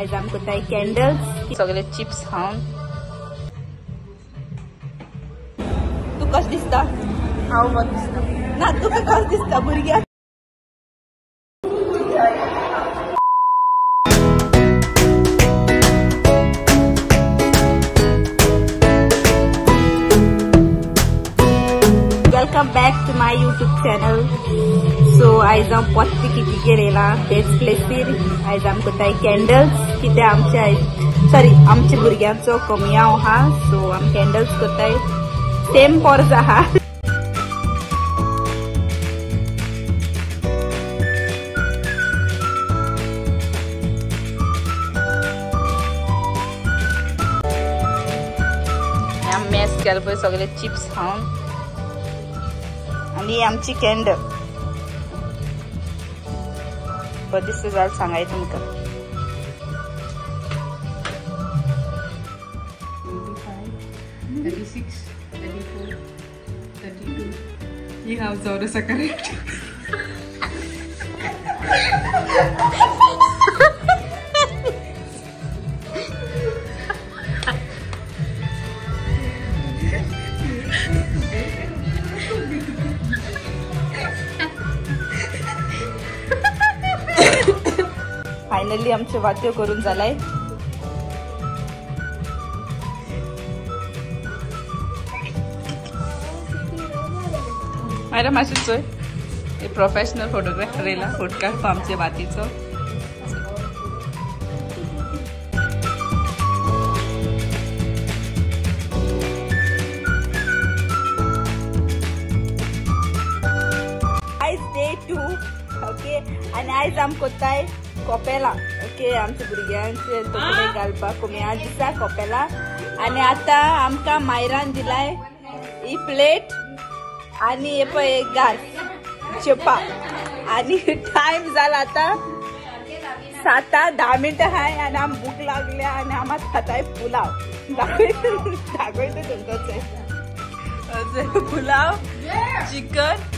आयज आमकां कोत्ताय कॅन्डल्स सगळे चिप्स खावन. तू कशें दिसता? हांव बरें दिसता. ना तुका कशें दिसता भुरग्याक? Welcome back to my YouTube channel. So आयज हांव पोत्ते कितें येयला तेच प्लेसीर. आयज आमकां कोत्ताय कॅन्डल्स कित्याक आमच्या भुरग्यांचो कोमयाव आहा. सो आमी कॅन्डल्स कोत्ताय. सेम पोर्ज आहा. आमी मेस केला पळय सगळे चिप्स खावन. आणि आमची कॅन्डल बरें दिसता जाल्यार सांगाय तुमकां. 36, 34, 32. You have Zorasa correct. Finally आमचे वाद्य करून जालाय. मॅडम अशीच चोय प्रोफेशनल फोटोग्राफर येयला फोटो काडपा आमचे वातीचो. आयज डे 2 ओके. आणि आयज आमी कोत्ताय कोपेला. ओके आमच्या भुरग्यांचे तोकडे घालपाक कोम्या दिसा कोपेला. आणि आता आमकां मायरान दिलाय ही प्लेट आणि हे पळय घास चेपा. आणि टाइम जाला आता 7:10 हाय. आणि आम भूक लागल्या आणि आम खाताय पुलाव. दाखयता तुमकां पुलाव चिकन.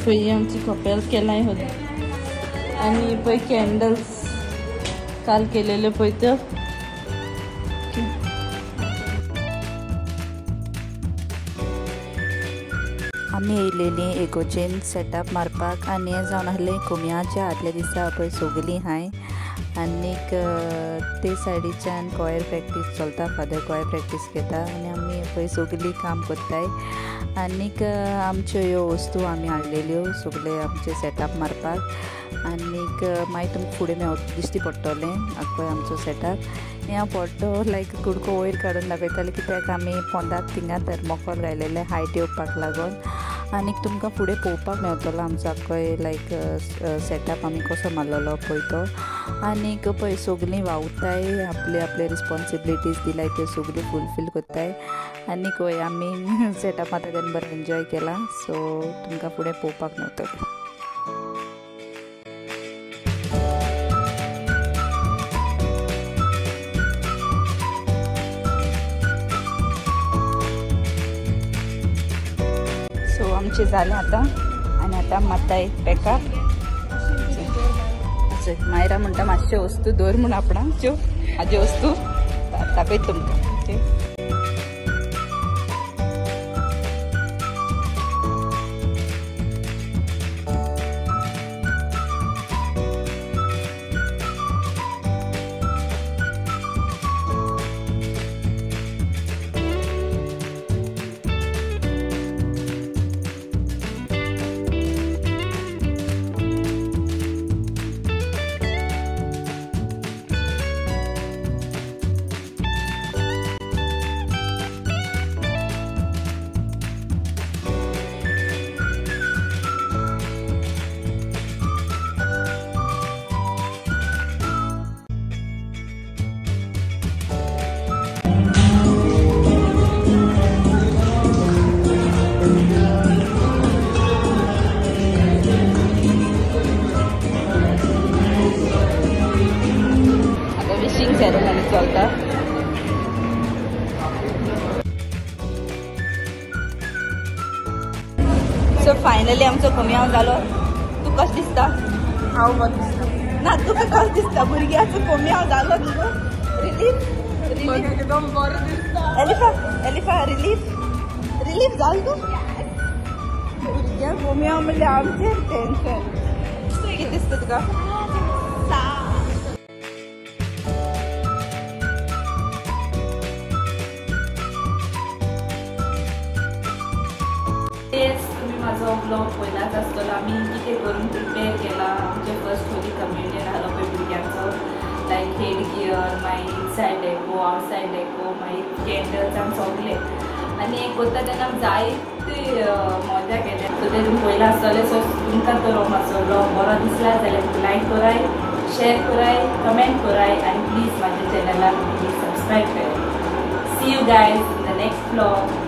पळय आमची कपेल केलाय होती. आणि पळय कॅन्डल्स काल केलेले पळय ते. आमी येयलेली एगोचेन सेटअप मारपाक. आणि हे जावन आहले कोमयाच्या आदल्या दिसा पळय सोगलीं हाय. आनीक ते सायडीच्यान कॉयर प्रॅक्टीस चलता. फादर कॉयर प्रॅक्टीस घेता. आणि आमी पळय सोगलीं काम करताय. आनीक आमच्यो ह्यो वस्तू आमी हाडलेल्यो सगळे आमचे सेटअप मारपाक. आनीक मागीर तुमकां फुडें दिश्टी पडटलें आख्खो आमचो सेटअप. ह्या पडटो लायक कुडको वयर काडून दाखयताले कित्याक आमी पोंदाक थिंगा थर्मोकॉल घायलेले हायट येवपाक लागून. आनीक तुमकां फुडें पळोवपाक मेळटलो आमचो आख्खो लायक सेटअप आमी कसो मारलेलो पळय तो. आनीक पळय सगलीं वावुरताय आपले आपले रिस्पॉन्सिबिलिटीज दिलाय त्यो सगल्यो फुलफील करताय. आनीक वय आमी सेटअप आतां बरें एन्जॉय केला. सो तुमकां फुडें पळोवपाक मेळटलें. सो आमचे जालें आतां. आनी आतां माताय पॅकअप. मायरा म्हणटा मातश्यो वस्तू दवर म्हूण आपणाच्यो हाज्यो वस्तू दाखयता तुमकां. दिसता. सो फायनली आमचो कोमियाव जालो. तू कशें दिसता? हांव बरें दिसता. ना तुका कशें दिसता? भुरग्याचो कोमियाव जालो न्हू. रिलीफ एकदम बरें दिसता. एलिफा रिलीफ जाल तू. भुरग्या कोमियाव म्हणले आमचेर टेन्शन. कितें दिसता तुका? तुम्ही माझा ब्लॉग पळयलाच आसतलो. आमी कितें करून प्रिपेर केला. आमचे फर्स्ट होली कम्युनियन आसलो पळय भुरग्यांचो. लायक हेड गियर, मागीर इनसायड डेको, आवटसायड डेको, मागीर कॅन्डल्स आनी सगलें. आनी हें करता तेन्ना जायते मजा केल्या. सो ते तुमी पळयला आसतलें. सो तुमकां तो मातसो ब्लॉग बरो दिसला जाल्यार लायक कराय, शेअर कराय, कमेंट कराय आनी प्लीज माझ्या चॅनलाक प्लीज सबस्क्रायब कराय. See you guys in the next blog.